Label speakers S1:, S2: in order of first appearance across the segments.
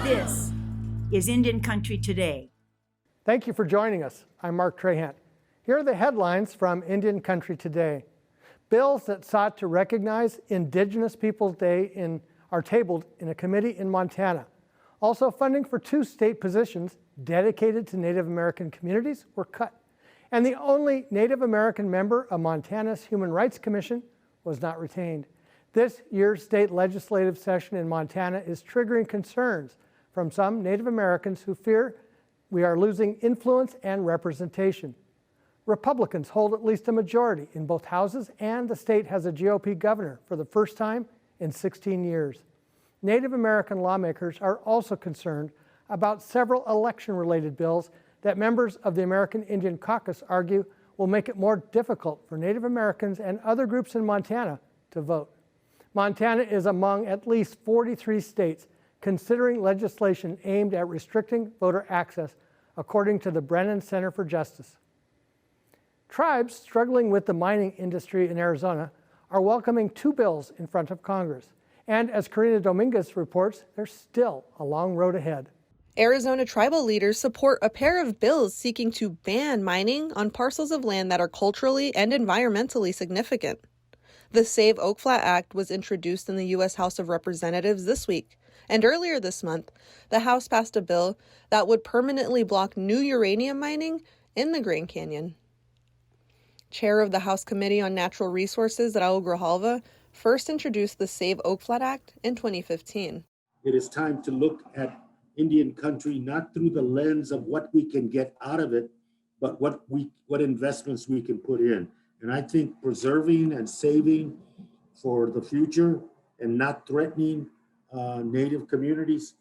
S1: This is Indian Country Today.
S2: Thank you for joining us. I'm Mark Trahant. Here are the headlines from Indian Country Today. Bills that sought to recognize Indigenous Peoples Day are tabled in a committee in Montana. Also, funding for 2 state positions dedicated to Native American communities were cut. And the only Native American member of Montana's Human Rights Commission was not retained. This year's state legislative session in Montana is triggering concerns from some Native Americans who fear we are losing influence and representation. Republicans hold at least a majority in both houses, and the state has a GOP governor for the first time in 16 years. Native American lawmakers are also concerned about several election-related bills that members of the American Indian Caucus argue will make it more difficult for Native Americans and other groups in Montana to vote. Montana is among at least 43 states considering legislation aimed at restricting voter access, according to the Brennan Center for Justice. Tribes struggling with the mining industry in Arizona are welcoming 2 bills in front of Congress. And as Karina Dominguez reports, there's still a long road ahead.
S3: Arizona tribal leaders support a pair of bills seeking to ban mining on parcels of land that are culturally and environmentally significant. The Save Oak Flat Act was introduced in the U.S. House of Representatives this week, and earlier this month, the House passed a bill that would permanently block new uranium mining in the Grand Canyon. Chair of the House Committee on Natural Resources, Raul Grijalva, first introduced the Save Oak Flat Act in 2015.
S4: It is time to look at Indian country not through the lens of what we can get out of it, but what investments we can put in. And I think preserving and saving for the future and not threatening Native communities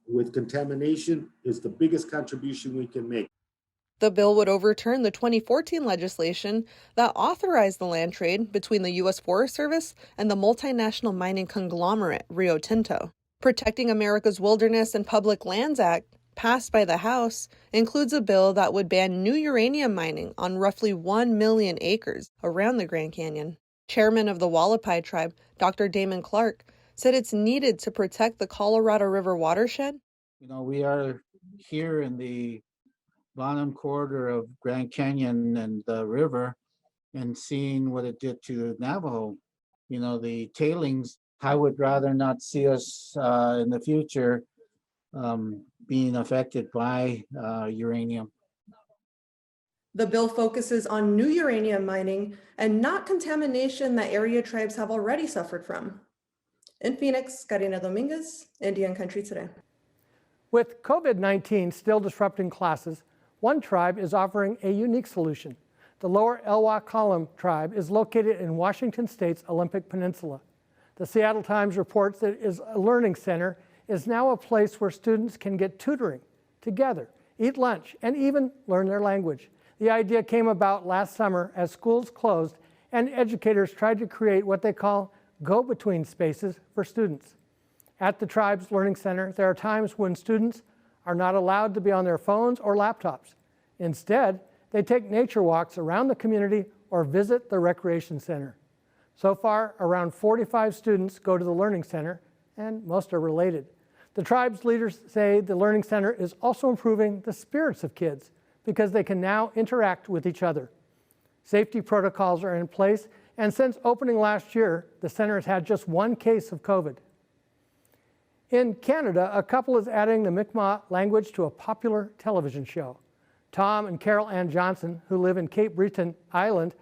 S4: with contamination is the biggest contribution we can make.
S3: The bill would overturn the 2014 legislation that authorized the land trade between the U.S. Forest Service and the multinational mining conglomerate Rio Tinto. Protecting America's Wilderness and Public Lands Act, passed by the House, includes a bill that would ban new uranium mining on roughly 1 million acres around the Grand Canyon. Chairman of the Wallapai tribe, Dr. Damon Clark, said it's needed to protect the Colorado River watershed.
S5: We are here in the bottom quarter of Grand Canyon and the river and seeing what it did to Navajo. The tailings, I would rather not see us in the future being affected by uranium.
S3: The bill focuses on new uranium mining and not contamination that area tribes have already suffered from. In Phoenix, Karina Dominguez, Indian Country Today.
S2: With COVID-19 still disrupting classes, one tribe is offering a unique solution. The Lower Elwha Column tribe is located in Washington State's Olympic Peninsula. The Seattle Times reports that its learning center is now a place where students can get tutoring together, eat lunch, and even learn their language. The idea came about last summer as schools closed and educators tried to create what they call go-between spaces for students. At the tribe's learning center, there are times when students are not allowed to be on their phones or laptops. Instead, they take nature walks around the community or visit the recreation center. So far, around 45 students go to the learning center, and most are related. The tribe's leaders say the learning center is also improving the spirits of kids because they can now interact with each other. Safety protocols are in place, and since opening last year, the center has had just 1 case of COVID. In Canada, a couple is adding the Mi'kmaq language to a popular television show. Tom and Carol Ann Johnson, who live in Cape Breton Island,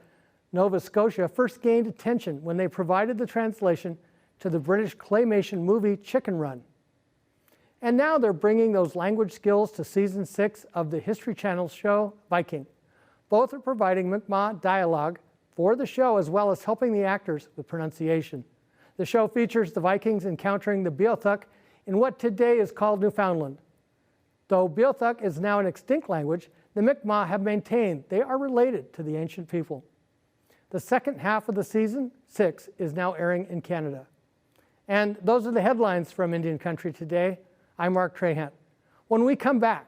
S2: Nova Scotia, first gained attention when they provided the translation to the British claymation movie Chicken Run. And now they're bringing those language skills to season 6 of the History Channel's show Viking. Both are providing Mi'kmaq dialogue for the show as well as helping the actors with pronunciation. The show features the Vikings encountering the Beothuk in what today is called Newfoundland. Though Beothuk is now an extinct language, the Mi'kmaq have maintained they are related to the ancient people. The second half of the season 6 is now airing in Canada. And those are the headlines from Indian Country Today. I'm Mark Trahant. When we come back,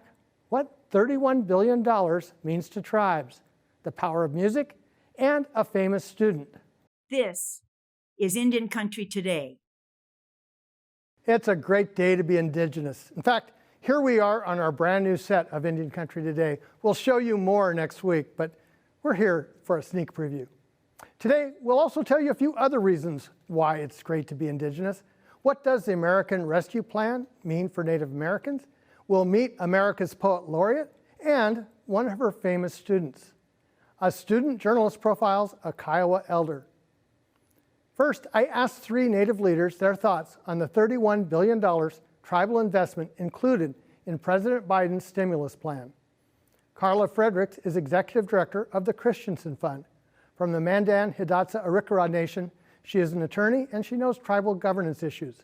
S2: what $31 billion means to tribes, the power of music, and a famous student.
S1: This is Indian Country Today.
S2: It's a great day to be Indigenous. In fact, here we are on our brand new set of Indian Country Today. We'll show you more next week, but we're here for a sneak preview. Today, we'll also tell you a few other reasons why it's great to be Indigenous. What does the American Rescue Plan mean for Native Americans? We'll meet America's Poet Laureate and one of her famous students. A student journalist profiles a Kiowa elder. First, I asked 3 Native leaders their thoughts on the $31 billion tribal investment included in President Biden's stimulus plan. Carla Fredericks is executive director of the Christensen Fund. From the Mandan Hidatsa Arikara Nation, she is an attorney and she knows tribal governance issues.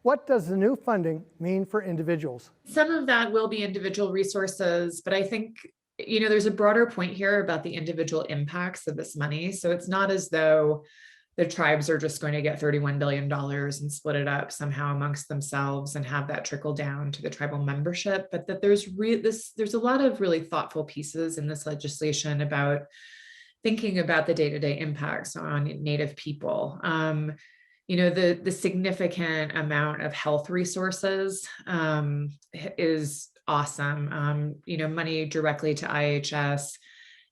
S2: What does the new funding mean for individuals?
S6: Some of that will be individual resources, but I think, there's a broader point here about the individual impacts of this money. So it's not as though the tribes are just going to get $31 billion and split it up somehow amongst themselves and have that trickle down to the tribal membership, but that there's a lot of really thoughtful pieces in this legislation about thinking about the day-to-day impacts on Native people. The significant amount of health resources is awesome. Money directly to IHS,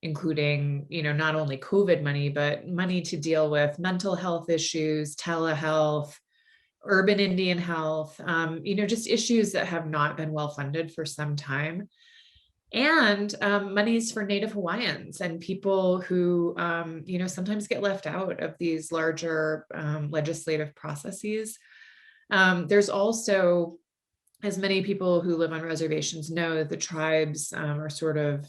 S6: including, not only COVID money, but money to deal with mental health issues, telehealth, urban Indian health, just issues that have not been well funded for some time. And monies for Native Hawaiians and people who, sometimes get left out of these larger legislative processes. There's also, as many people who live on reservations know, that the tribes are sort of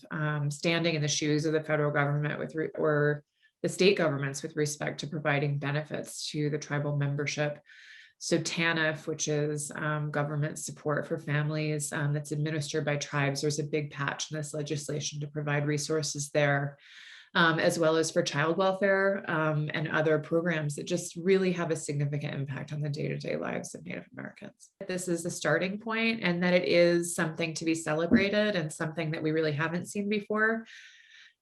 S6: standing in the shoes of the federal government or the state governments with respect to providing benefits to the tribal membership. So TANF, which is government support for families that's administered by tribes, there's a big patch in this legislation to provide resources there, as well as for child welfare and other programs that just really have a significant impact on the day-to-day lives of Native Americans. This is the starting point, and that it is something to be celebrated and something that we really haven't seen before.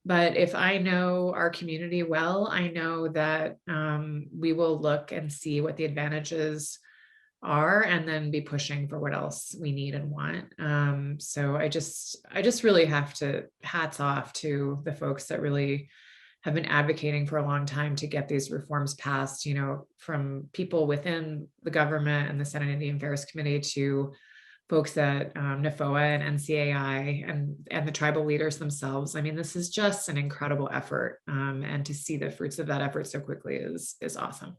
S6: But if I know our community well, I know that we will look and see what the advantages are and then be pushing for what else we need and want. So I just really have to hats off to the folks that really have been advocating for a long time to get these reforms passed, from people within the government and the Senate Indian Affairs Committee to folks at NFOA and NCAI and the tribal leaders themselves. I mean, this is just an incredible effort, and to see the fruits of that effort so quickly is awesome.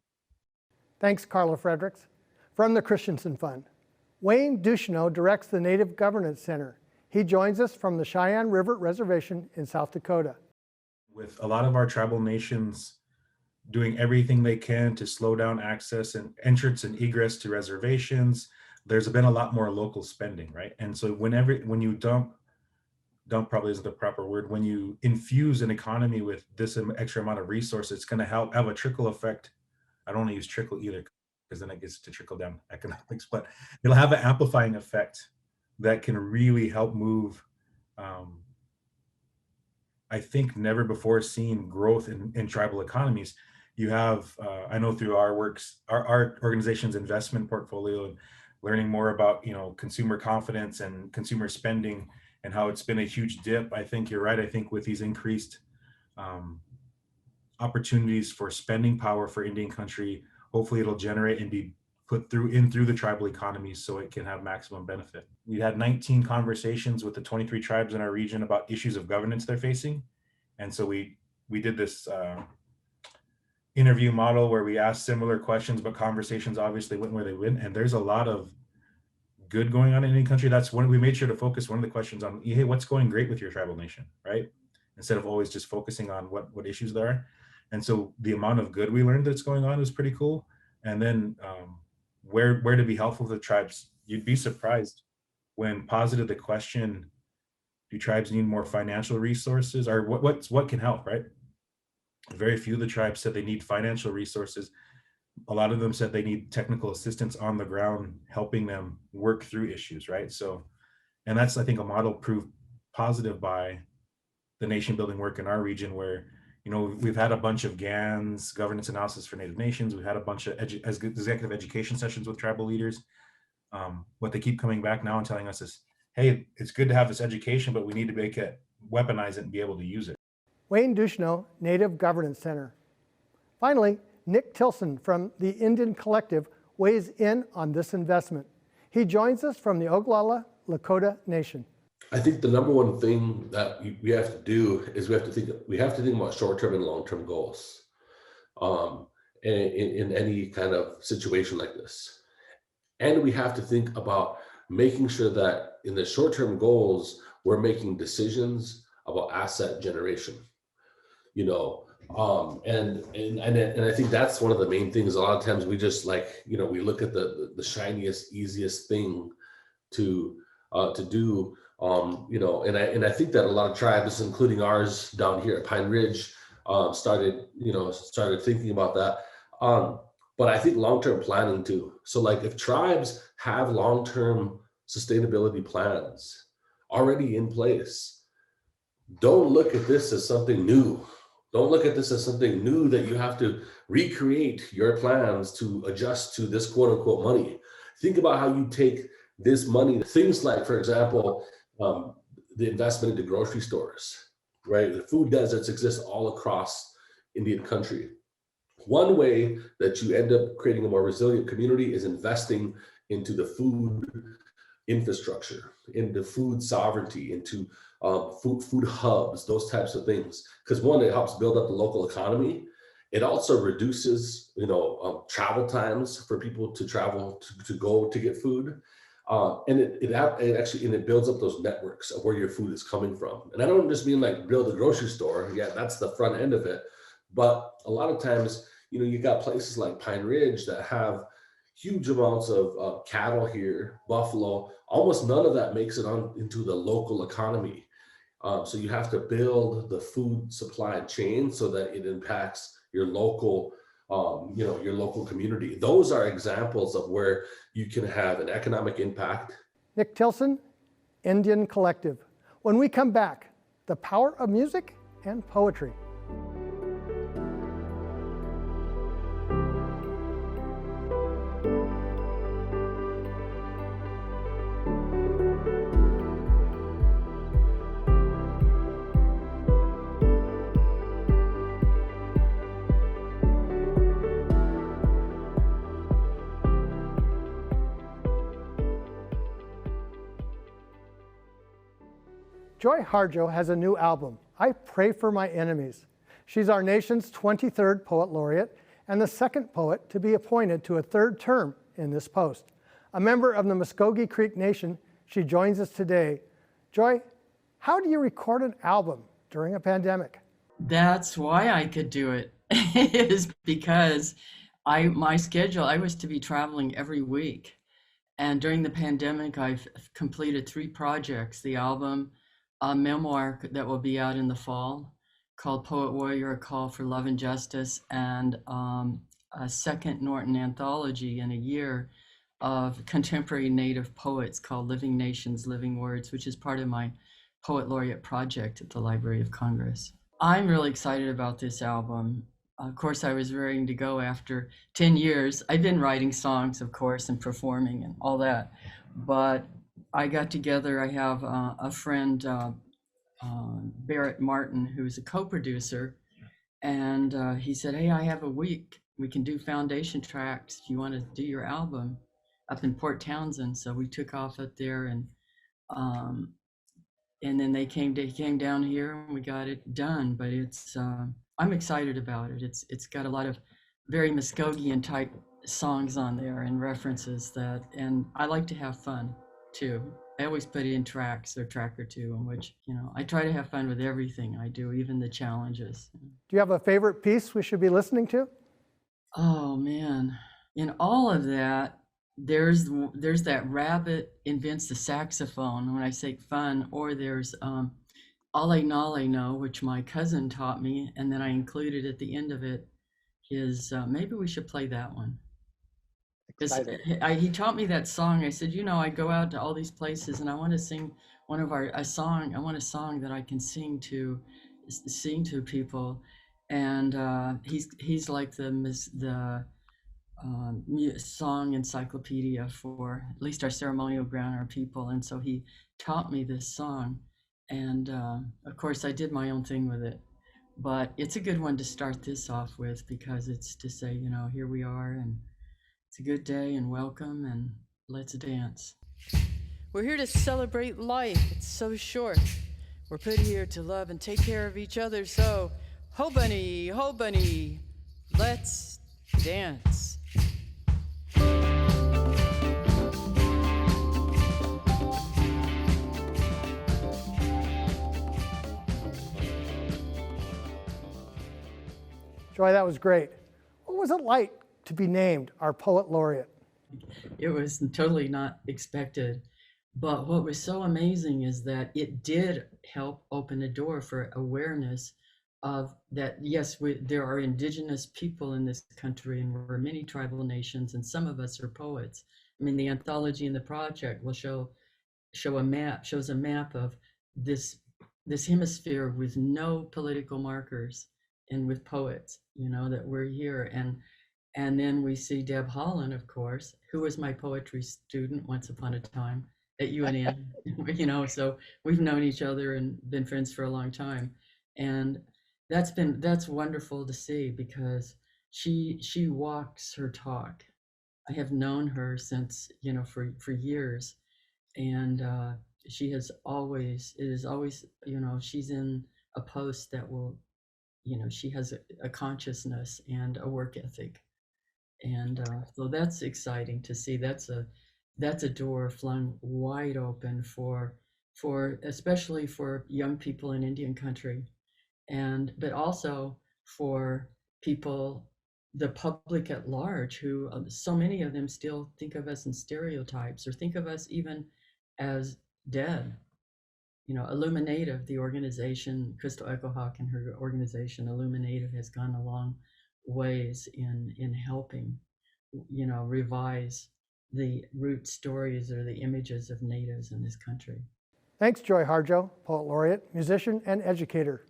S2: Thanks, Carla Fredericks. From the Christensen Fund, Wayne Ducheneau directs the Native Governance Center. He joins us from the Cheyenne River Reservation in South Dakota.
S7: With a lot of our tribal nations doing everything they can to slow down access and entrance and egress to reservations, there's been a lot more local spending, right? And so when you dump probably isn't the proper word, when you infuse an economy with this extra amount of resources, it's going to help have a trickle effect. I don't want to use trickle either, because then it gets to trickle down economics, but it'll have an amplifying effect that can really help move, I think, never before seen growth in tribal economies. You have, I know through our works, our organization's investment portfolio, and learning more about, consumer confidence and consumer spending and how it's been a huge dip. I think you're right. I think with these increased opportunities for spending power for Indian country, hopefully it'll generate and be put through the tribal economies so it can have maximum benefit. We had 19 conversations with the 23 tribes in our region about issues of governance they're facing. And so we did this interview model where we asked similar questions, but conversations obviously went where they went. And there's a lot of good going on in any country. That's when we made sure to focus one of the questions on, hey, what's going great with your tribal nation, right? Instead of always just focusing on what issues there are. And so the amount of good we learned that's going on was pretty cool. And then where to be helpful to the tribes, you'd be surprised when posited the question, do tribes need more financial resources, or what can help, right? Very few of the tribes said they need financial resources. A lot of them said they need technical assistance on the ground, helping them work through issues, right? So, and that's, I think, a model proved positive by the nation building work in our region, where, we've had a bunch of GANs, governance analysis for Native nations. We've had a bunch of executive education sessions with tribal leaders. what they keep coming back now and telling us is, hey, it's good to have this education, but we need to make it, weaponize it and be able to use it.
S2: Wayne Duchesneau, Native Governance Center. Finally, Nick Tilson from the Indian Collective weighs in on this investment. He joins us from the Oglala Lakota Nation.
S8: I think the number one thing that we have to do is we have to think about short-term and long-term goals in any kind of situation like this. And we have to think about making sure that in the short-term goals, we're making decisions about asset generation, and I think that's one of the main things. A lot of times we just we look at the shiniest, easiest thing to do, and I think that a lot of tribes, including ours down here at Pine Ridge, started thinking about that. But I think long-term planning too. So like if tribes have long-term sustainability plans already in place, don't look at this as something new. Don't look at this as something new that you have to recreate your plans to adjust to this quote unquote money. Think about how you take this money, things like, for example, the investment into grocery stores, right? The food deserts exist all across Indian country. One way that you end up creating a more resilient community is investing into the food infrastructure, into food sovereignty, into food hubs, those types of things. Because one, it helps build up the local economy. It also reduces, travel times for people to travel to go to get food. And it builds up those networks of where your food is coming from. And I don't just mean like build a grocery store. Yeah, that's the front end of it. But a lot of times, you got places like Pine Ridge that have huge amounts of cattle here, buffalo. Almost none of that makes it on into the local economy. So you have to build the food supply chain so that it impacts your local, your local community. Those are examples of where you can have an economic impact.
S2: Nick Tilson, Indian Collective. When we come back, the power of music and poetry. Joy Harjo has a new album, I Pray for My Enemies. She's our nation's 23rd Poet Laureate and the second poet to be appointed to a third term in this post. A member of the Muskogee Creek Nation, she joins us today. Joy, how do you record an album during a pandemic?
S9: That's why I could do it. It is because my schedule, I was to be traveling every week. And during the pandemic, I've completed 3 projects, the album, a memoir that will be out in the fall called Poet Warrior, A Call for Love and Justice, and a second Norton anthology in a year of contemporary Native poets called Living Nations, Living Words, which is part of my Poet Laureate project at the Library of Congress. I'm really excited about this album. Of course, I was raring to go after 10 years. I've been writing songs, of course, and performing and all that, but I got together, I have a friend, Barrett Martin, who's a co-producer, and he said, hey, I have a week. We can do foundation tracks if you want to do your album up in Port Townsend. So we took off up there, and then he came down here and we got it done. But it's I'm excited about it. It's got a lot of very Muskogean type songs on there and references and I like to have fun too. I always put in tracks or track or two in which, I try to have fun with everything I do, even the challenges.
S2: Do you have a favorite piece we should be listening to?
S9: Oh man, in all of that, there's that rabbit invents the saxophone when I say fun, or there's Ale Nale No, which my cousin taught me, and then I included at the end of it is maybe we should play that one. He taught me that song. I said, I go out to all these places and I want to sing a song. I want a song that I can sing to people. And he's like the song encyclopedia for at least our ceremonial ground, our people. And so he taught me this song. And of course, I did my own thing with it. But it's a good one to start this off with because it's to say, you know, here we are and it's a good day and welcome and let's dance.
S10: We're here to celebrate life. It's so short. We're put here to love and take care of each other. So, ho bunny, let's dance.
S2: Joy, that was great. What was it like to be named our Poet Laureate?
S9: It was totally not expected. But what was so amazing is that it did help open a door for awareness of that, yes, there are indigenous people in this country and we're many tribal nations and some of us are poets. I mean, the anthology in the project will shows a map of this hemisphere with no political markers and with poets, you know, that we're here. And then we see Deb Holland, of course, who was my poetry student once upon a time at UNM, you know, so we've known each other and been friends for a long time. And that's wonderful to see because she walks her talk. I have known her since, you know, for years. And it is always, you know, she's in a post that will, you know, she has a consciousness and a work ethic. And so that's exciting to see. That's a door flung wide open for especially for young people in Indian country, but also for people, the public at large, who so many of them still think of us in stereotypes or think of us even as dead. You know, Illuminative, the organization, Crystal Echohawk and her organization, Illuminative, has gone a long ways in helping, you know, revise the root stories or the images of natives in this country.
S2: Thanks, Joy Harjo, Poet Laureate, musician, and educator.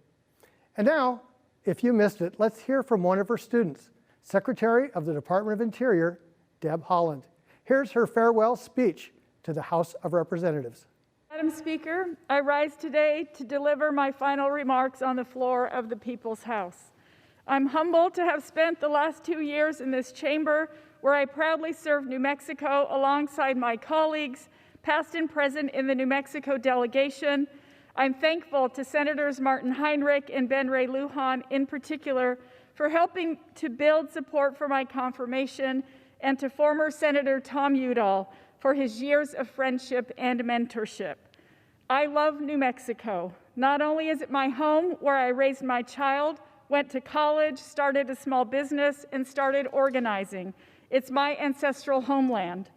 S2: And now, if you missed it, let's hear from one of her students, Secretary of the Department of Interior, Deb Holland. Here's her farewell speech to the House of Representatives.
S11: Madam Speaker, I rise today to deliver my final remarks on the floor of the People's House. I'm humbled to have spent the last 2 years in this chamber where I proudly served New Mexico alongside my colleagues, past and present in the New Mexico delegation. I'm thankful to Senators Martin Heinrich and Ben Ray Lujan in particular for helping to build support for my confirmation, and to former Senator Tom Udall for his years of friendship and mentorship. I love New Mexico. Not only is it my home where I raised my child, went to college, started a small business, and started organizing. It's my ancestral homeland.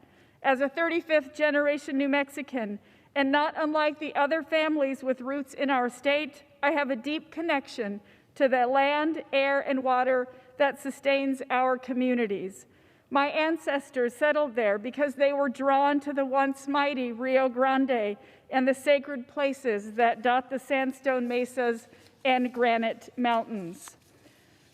S11: As a 35th generation New Mexican, and not unlike the other families with roots in our state, I have a deep connection to the land, air, and water that sustains our communities. My ancestors settled there because they were drawn to the once mighty Rio Grande and the sacred places that dot the sandstone mesas and granite mountains.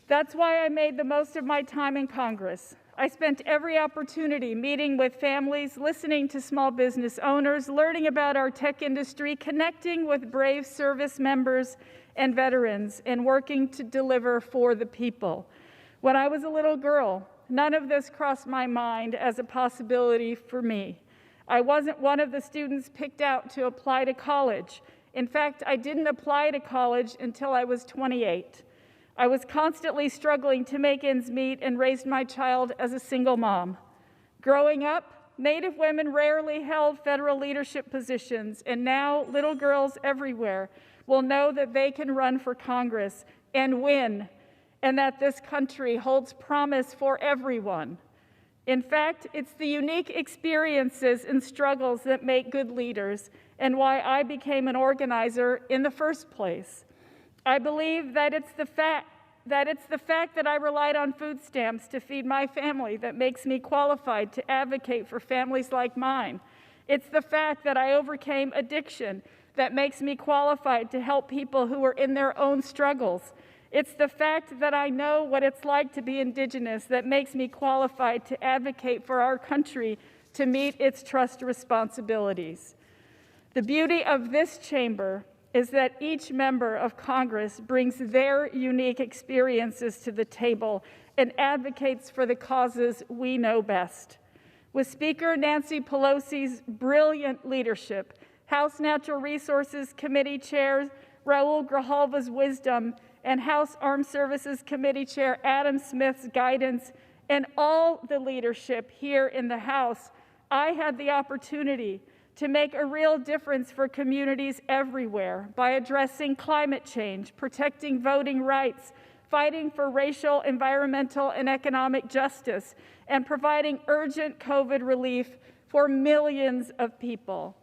S11: That's why I made the most of my time in Congress. I spent every opportunity meeting with families, listening to small business owners, learning about our tech industry, connecting with brave service members and veterans, and working to deliver for the people. When I was a little girl, none of this crossed my mind as a possibility for me. I wasn't one of the students picked out to apply to college. In fact, I didn't apply to college until I was 28. I was constantly struggling to make ends meet and raised my child as a single mom. Growing up, Native women rarely held federal leadership positions, and now little girls everywhere will know that they can run for Congress and win, and that this country holds promise for everyone. In fact, it's the unique experiences and struggles that make good leaders, and why I became an organizer in the first place. I believe that it's the fact that I relied on food stamps to feed my family that makes me qualified to advocate for families like mine. It's the fact that I overcame addiction that makes me qualified to help people who are in their own struggles. It's the fact that I know what it's like to be Indigenous that makes me qualified to advocate for our country to meet its trust responsibilities. The beauty of this chamber is that each member of Congress brings their unique experiences to the table and advocates for the causes we know best. With Speaker Nancy Pelosi's brilliant leadership, House Natural Resources Committee Chair Raul Grijalva's wisdom, and House Armed Services Committee Chair Adam Smith's guidance, and all the leadership here in the House, I had the opportunity to make a real difference for communities everywhere by addressing climate change, protecting voting rights, fighting for racial, environmental, and economic justice, and providing urgent COVID relief for millions of people.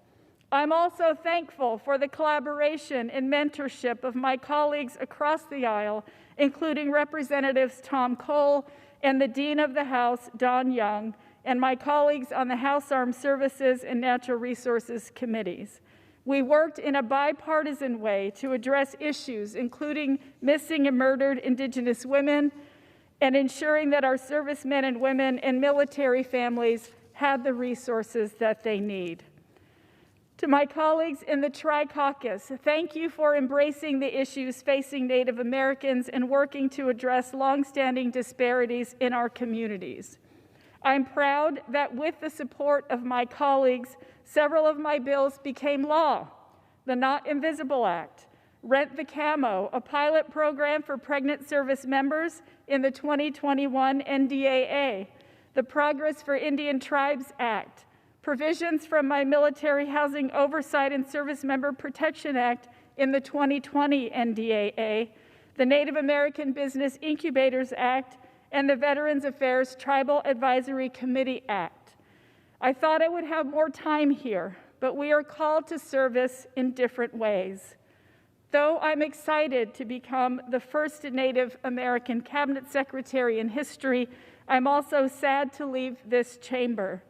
S11: I'm also thankful for the collaboration and mentorship of my colleagues across the aisle, including Representatives Tom Cole and the Dean of the House, Don Young, and my colleagues on the House Armed Services and Natural Resources Committees. We worked in a bipartisan way to address issues including missing and murdered Indigenous women and ensuring that our servicemen and women and military families had the resources that they need. To my colleagues in the Tri-Caucus, thank you for embracing the issues facing Native Americans and working to address longstanding disparities in our communities. I'm proud that with the support of my colleagues, several of my bills became law. The Not Invisible Act, Rent the Camo, a pilot program for pregnant service members in the 2021 NDAA, the Progress for Indian Tribes Act, provisions from my Military Housing Oversight and Service Member Protection Act in the 2020 NDAA, the Native American Business Incubators Act, and the Veterans Affairs Tribal Advisory Committee Act. I thought I would have more time here, but we are called to service in different ways. Though I'm excited to become the first Native American Cabinet Secretary in history, I'm also sad to leave this chamber.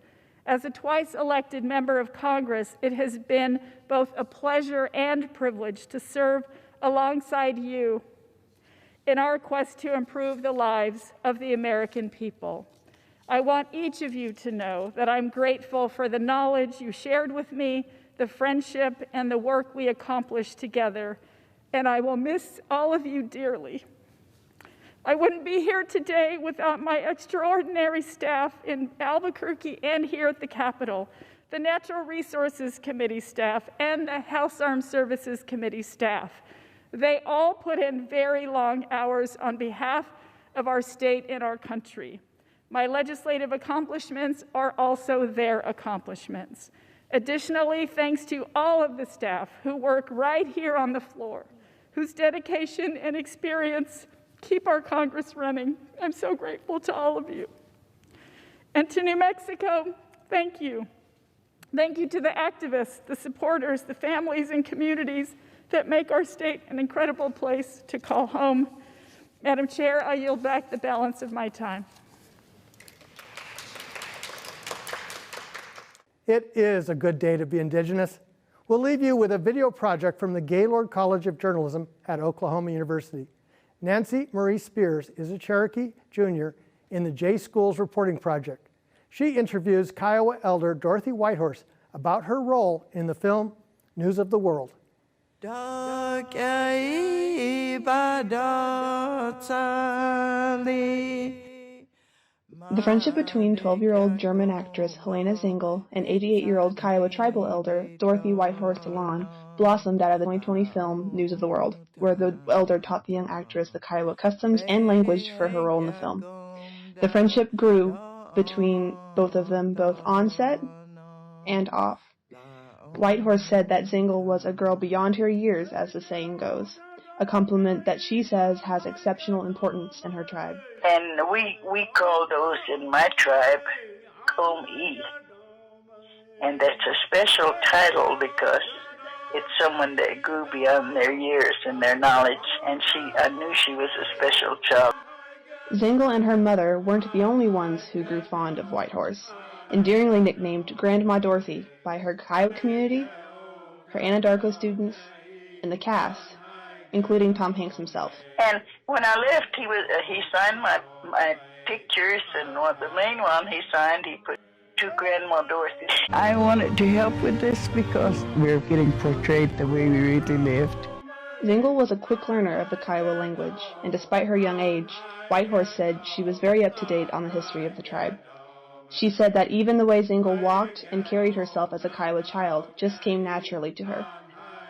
S11: As a twice-elected member of Congress, it has been both a pleasure and privilege to serve alongside you in our quest to improve the lives of the American people. I want each of you to know that I'm grateful for the knowledge you shared with me, the friendship, and the work we accomplished together, and I will miss all of you dearly. I wouldn't be here today without my extraordinary staff in Albuquerque and here at the Capitol, the Natural Resources Committee staff and the House Armed Services Committee staff. They all put in very long hours on behalf of our state and our country. My legislative accomplishments are also their accomplishments. Additionally, thanks to all of the staff who work right here on the floor, whose dedication and experience keep our Congress running. I'm so grateful to all of you. And to New Mexico, thank you. Thank you to the activists, the supporters, the families and communities that make our state an incredible place to call home. Madam Chair, I yield back the balance of my time.
S2: It is a good day to be Indigenous. We'll leave you with a video project from the Gaylord College of Journalism at Oklahoma University. Nancy Marie Spears is a Cherokee Junior in the J Schools Reporting Project. She interviews Kiowa elder Dorothy Whitehorse about her role in the film News of the World.
S3: The friendship between 12-year-old German actress Helena Zengel and 88-year-old Kiowa tribal elder Dorothy Whitehorse DeLon blossomed out of the 2020 film News of the World, where the elder taught the young actress the Kiowa customs and language for her role in the film. The friendship grew between both of them, both on set and off. Whitehorse said that Zengel was a girl beyond her years, as the saying goes, a compliment that she says has exceptional importance in her tribe.
S12: And we call those in my tribe Kom-E. And that's a special title because it's someone that grew beyond their years and their knowledge, and I knew she was a special child.
S3: Zengel and her mother weren't the only ones who grew fond of Whitehorse, endearingly nicknamed Grandma Dorothy by her Kiowa community, her Anadarko students, and the cast, including Tom Hanks himself.
S12: And when I left, he signed my pictures, and the main one he signed, he put to Grandma Dorothy.
S13: I wanted to help with this because we're getting portrayed the way we really lived.
S3: Zingle was a quick learner of the Kiowa language, and despite her young age, Whitehorse said she was very up to date on the history of the tribe. She said that even the way Zingle walked and carried herself as a Kiowa child just came naturally to her.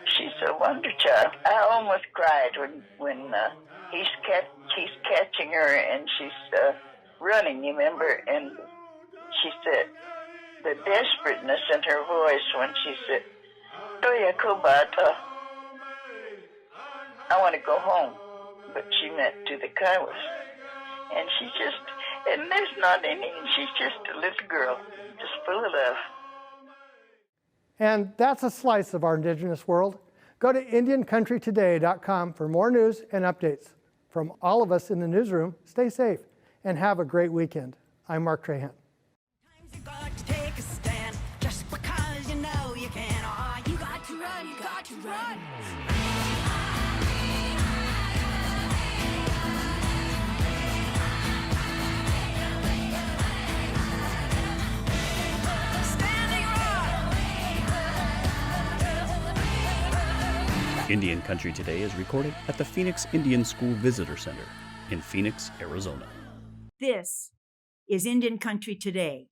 S12: She's a wonder child. I almost cried when he's catching her and she's running, you remember? And she said, the desperateness in her voice when she said, Toya Kobata, I want to go home. But she meant to the Kiowas. And and there's not any, she's just a little girl, just full of love.
S2: And that's a slice of our Indigenous world. Go to IndianCountryToday.com for more news and updates. From all of us in the newsroom, stay safe and have a great weekend. I'm Mark Trahan.
S14: Indian Country Today is recorded at the Phoenix Indian School Visitor Center in Phoenix, Arizona.
S1: This is Indian Country Today.